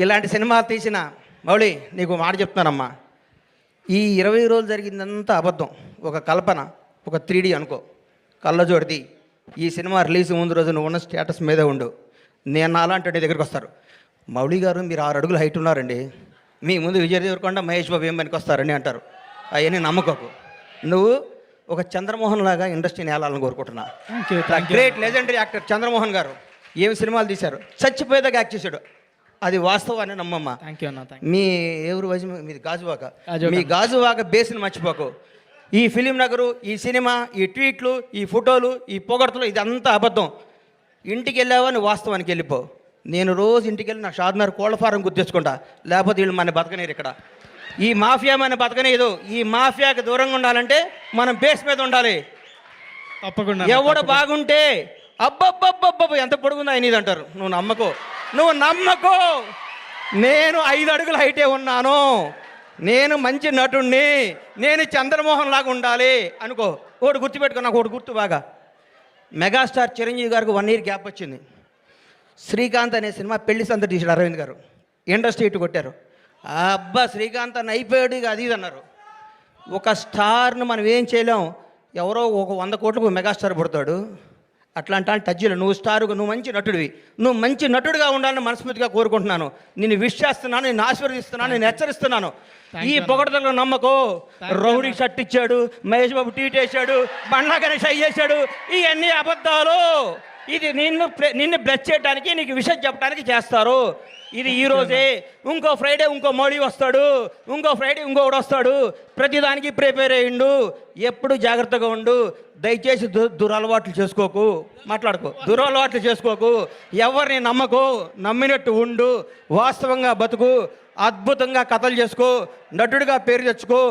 ఇలాంటి సినిమా తీసిన మౌళి నీకు మాట చెప్తున్నానమ్మా, ఈ 20 రోజులు జరిగిందంతా అబద్ధం, ఒక కల్పన, ఒక 3D అనుకో, కళ్ళజోడిది. ఈ సినిమా రిలీజ్ ముందు రోజు నువ్వు ఉన్న స్టేటస్ మీదే ఉండు, నేను అలాంటి నీ దగ్గరికి వస్తారు. మౌళి గారు మీరు 6 అడుగులు హైట్ ఉన్నారండి, మీ ముందు విజయ్ దేవరకొండ మహేష్ బాబు ఏం పనికి వస్తారని అంటారు. అవన్నీ నమ్మకోకు. నువ్వు ఒక చంద్రమోహన్ లాగా ఇండస్ట్రీని ఏలాలని కోరుకుంటున్నా. గ్రేట్ లెజెండరీ యాక్టర్ చంద్రమోహన్ గారు ఏమి సినిమాలు తీశారు, చచ్చిపోయేదాకా యాక్ట్ చేశాడు, అది వాస్తవాన్ని నమ్మమ్మ. మీ ఎవరు వయసు మీది గాజువాక, మీ గాజువాక బేస్ని మర్చిపోకు. ఈ ఫిలిం నగరు, ఈ సినిమా, ఈ ట్వీట్లు, ఈ ఫోటోలు, ఈ పొగడ్తలు ఇదంతా అబద్ధం. ఇంటికి వెళ్ళావా నువ్వు వాస్తవానికి వెళ్ళిపో. నేను రోజు ఇంటికి వెళ్ళి నా షాద్నగర్ కోళ్ళ ఫారం గుర్తించుకుంటా, లేకపోతే వీళ్ళు మన బతకనేరు. ఇక్కడ ఈ మాఫియా మన బతకనేదు. ఈ మాఫియాకి దూరంగా ఉండాలంటే మనం బేస్ మీద ఉండాలి. తప్పకుండా ఎవడు బాగుంటే అబ్బబ్బబ్బబ్బ ఎంత పొడుగుందో ఆయన ఇది అంటారు. నువ్వు నమ్మకో. నేను 5 అడుగుల హైటే ఉన్నాను, నేను మంచి నటుణ్ణి, నేను చంద్రమోహన్ లాగా ఉండాలి అనుకో. ఒకటి గుర్తుపెట్టుకో, నాకు ఒకటి గుర్తు బాగా. మెగాస్టార్ చిరంజీవి గారికి 1 ఇయర్ గ్యాప్ వచ్చింది. శ్రీకాంత్ అనే సినిమా పెళ్లి సందడి తీసాడు అరవింద్ గారు, ఇండస్ట్రీ ఇటు కొట్టారు. అబ్బా శ్రీకాంత్ అని అయిపోయాడు ఇక అది ఇది అన్నారు. ఒక స్టార్ను మనం ఏం చేయలేం. ఎవరో ఒక 100 కోట్లకు మెగాస్టార్ పుడతాడు. అట్లాంటి టచ్లో నువ్వు స్టారుగా, నువ్వు మంచి నటుడివి, నువ్వు మంచి నటుడిగా ఉండాలని మనస్ఫూర్తిగా కోరుకుంటున్నాను. నేను విష్ చేస్తున్నాను, నేను ఆశీర్వదిస్తున్నాను, నేను హెచ్చరిస్తున్నాను. ఈ పొగడతలో నమ్మకో. రౌడీ షర్ట్ ఇచ్చాడు, మహేష్ బాబు ట్వీట్ వేసాడు, బండ్లా గణేష్ చేశాడు, ఇవన్నీ అబద్ధాలు. ఇది నిన్ను బ్లెస్ చేయడానికి, నీకు విషయం చెప్పడానికి చేస్తారు. ఇది ఈరోజే, ఇంకో ఫ్రైడే ఇంకో మోడీ వస్తాడు, ఇంకో ఫ్రైడే ఇంకొకటి వస్తాడు. ప్రతిదానికి ప్రిపేర్ అయ్యిండు. ఎప్పుడు జాగ్రత్తగా ఉండు. దయచేసి దురలవాట్లు చేసుకోకు, దురలవాట్లు చేసుకోకు. ఎవరిని నమ్మకు, నమ్మినట్టు ఉండు, వాస్తవంగా బతుకు, అద్భుతంగా కథలు చేసుకో, నటుడిగా పేరు తెచ్చుకో.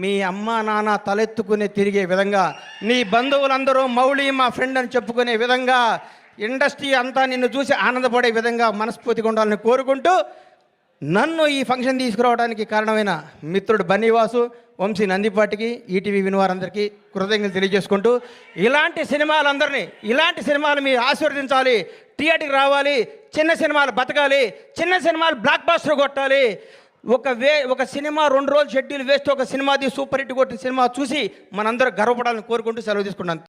మీ అమ్మ నాన్న తలెత్తుకునే తిరిగే విధంగా, నీ బంధువులందరూ మౌళి మా ఫ్రెండ్ అని చెప్పుకునే విధంగా, ఇండస్ట్రీ అంతా నిన్ను చూసి ఆనందపడే విధంగా మనస్ఫూర్తిగా ఉండాలని కోరుకుంటూ, నన్ను ఈ ఫంక్షన్ తీసుకురావడానికి కారణమైన మిత్రుడు బన్నీవాసు, వంశీ నందిపాటికి, ఈటీవీ వినివారందరికీ కృతజ్ఞతలు తెలియజేసుకుంటూ, ఇలాంటి సినిమాలు మీరు ఆశీర్వదించాలి, థియేటర్కి రావాలి, చిన్న సినిమాలు బతకాలి, చిన్న సినిమాలు బ్లాక్ బాస్టర్ కొట్టాలి. ఒక సినిమా 2 రోజులు షెడ్యూల్ వేస్తే ఒక సినిమాది సూపర్ హిట్ కొట్టిన సినిమా చూసి మనందరూ గర్వపడాలని కోరుకుంటూ సెలవు తీసుకున్నాను.